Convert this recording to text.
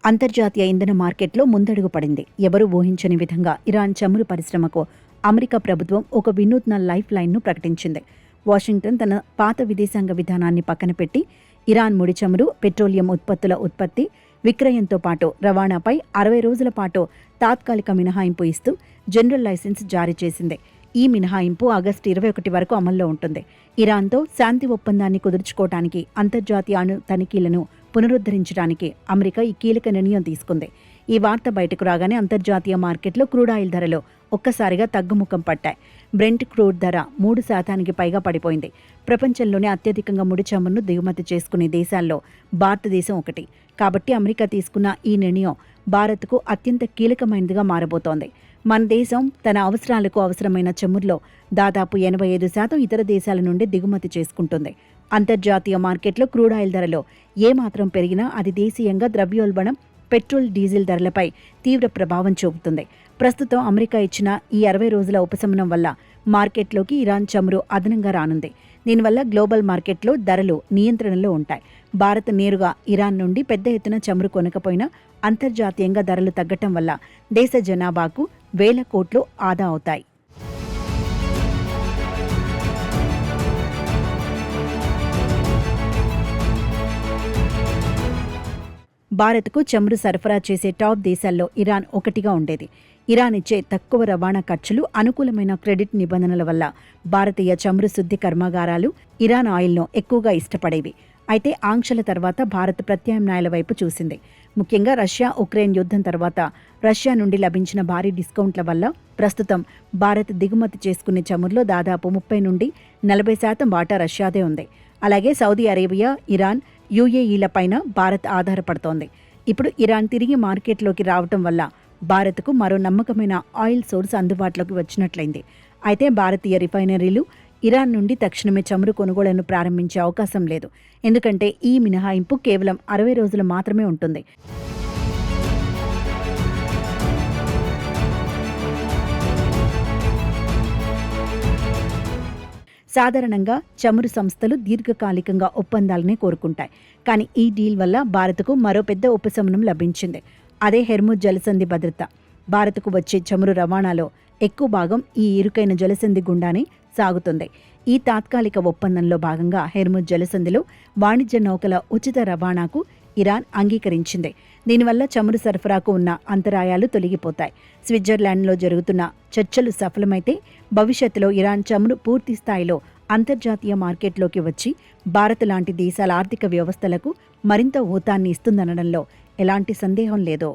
అంతర్జాతీయ ఇంధన మార్కెట్లో ముందడుగు పడింది. ఎవరూ ఊహించని విధంగా ఇరాన్ చమురు పరిశ్రమకు అమెరికా ప్రభుత్వం ఒక వినూత్న లైఫ్ లైన్ను ప్రకటించింది. వాషింగ్టన్ తన పాత విదేశాంగ విధానాన్ని పక్కన పెట్టి ఇరాన్ ముడి చమురు, పెట్రోలియం ఉత్పత్తుల ఉత్పత్తి, విక్రయంతో పాటు రవాణాపై 60 రోజుల పాటు తాత్కాలిక మినహాయింపు ఇస్తూ జనరల్ లైసెన్స్ జారీ చేసింది. ఈ మినహాయింపు ఆగస్టు 21 వరకు అమల్లో ఉంటుంది. ఇరాన్తో శాంతి ఒప్పందాన్ని కుదుర్చుకోవడానికి, అంతర్జాతీయ అణు తనిఖీలను పునరుద్ధరించడానికి అమెరికా ఈ కీలక నిర్ణయం తీసుకుంది. ఈ వార్త బయటకు రాగానే అంతర్జాతీయ మార్కెట్లో క్రూడ్ ఆయిల్ ధరలు ఒక్కసారిగా తగ్గుముఖం పట్టాయి. బ్రెంట్ క్రూడ్ ధర 3% పైగా పడిపోయింది. ప్రపంచంలోనే అత్యధికంగా ముడి చమురును దిగుమతి చేసుకునే దేశాల్లో భారతదేశం ఒకటి. కాబట్టి అమెరికా తీసుకున్న ఈ నిర్ణయం భారత్కు అత్యంత కీలకమైనదిగా మారబోతోంది. మన దేశం తన అవసరాలకు అవసరమైన చమురులో దాదాపు 85% ఇతర దేశాల నుండి దిగుమతి చేసుకుంటుంది. అంతర్జాతీయ మార్కెట్లో క్రూడ్ ఆయిల్ ధరలో ఏమాత్రం పెరిగినా అది దేశీయంగా ద్రవ్యోల్బణం, పెట్రోల్, డీజిల్ ధరలపై తీవ్ర ప్రభావం చూపుతుంది. ప్రస్తుతం అమెరికా ఇచ్చిన ఈ 60 రోజుల ఉపశమనం వల్ల మార్కెట్లోకి ఇరాన్ చమురు అదనంగా రానుంది. దీనివల్ల గ్లోబల్ మార్కెట్లో ధరలు నియంత్రణలో ఉంటాయి. భారత్ నేరుగా ఇరాన్ నుండి పెద్ద ఎత్తున చమురు కొనకపోయినా అంతర్జాతీయంగా ధరలు తగ్గటం వల్ల దేశ జనాభాకు వేల కోట్లు ఆదా అవుతాయి. భారత్కు చమురు సరఫరా చేసే టాప్ దేశాల్లో ఇరాన్ ఒకటిగా ఉండేది. ఇరాన్ ఇచ్చే తక్కువ రవాణా ఖర్చులు, అనుకూలమైన క్రెడిట్ నిబంధనల వల్ల భారతీయ చమురు శుద్ధి కర్మాగారాలు ఇరాన్ ఆయిల్ను ఎక్కువగా ఇష్టపడేవి. అయితే ఆంక్షల తర్వాత భారత్ ప్రత్యామ్నాయాల వైపు చూసింది. ముఖ్యంగా రష్యా ఉక్రెయిన్ యుద్ధం తర్వాత రష్యా నుండి లభించిన భారీ డిస్కౌంట్ల వల్ల ప్రస్తుతం భారత్ దిగుమతి చేసుకునే చమురులో దాదాపు 30 నుండి 40% వాటా రష్యాదే ఉంది. అలాగే సౌదీ అరేబియా, ఇరాన్, యుఏఈలపైన భారత్ ఆధారపడుతోంది. ఇప్పుడు ఇరాన్ తిరిగి మార్కెట్లోకి రావటం వల్ల భారత్కు మరో నమ్మకమైన ఆయిల్ సోర్స్ అందుబాటులోకి వచ్చినట్లయింది. అయితే భారతీయ రిఫైనరీలు ఇరాన్ నుండి తక్షణమే చమురు కొనుగోళ్లను ప్రారంభించే అవకాశం లేదు. ఎందుకంటే ఈ మినహాయింపు కేవలం 60 రోజులు మాత్రమే ఉంటుంది. సాధారణంగా చమురు సంస్థలు దీర్ఘకాలికంగా ఒప్పందాలనే కోరుకుంటాయి. కానీ ఈ డీల్ వల్ల భారత్కు మరో పెద్ద ఉపశమనం లభించింది. అదే హెర్ముజ్ జలసంధి భద్రత. భారత్కు వచ్చే చమురు రవాణాలో ఎక్కువ భాగం ఈ ఇరుకైన జలసంధి గుండానే సాగుతుంది. ఈ తాత్కాలిక ఒప్పందంలో భాగంగా హెర్ముజ్ జలసంధిలో వాణిజ్య నౌకల ఉచిత రవాణాకు ఇరాన్ అంగీకరించింది. దీనివల్ల చమురు సరఫరాకు ఉన్న అంతరాయాలు తొలగిపోతాయి. స్విట్జర్లాండ్లో జరుగుతున్న చర్చలు సఫలమైతే భవిష్యత్తులో ఇరాన్ చమురు పూర్తి స్థాయిలో అంతర్జాతీయ మార్కెట్లోకి వచ్చి భారత్ లాంటి దేశాల ఆర్థిక వ్యవస్థలకు మరింత ఊతాన్ని ఇస్తుందనడంలో ఎలాంటి సందేహం లేదు.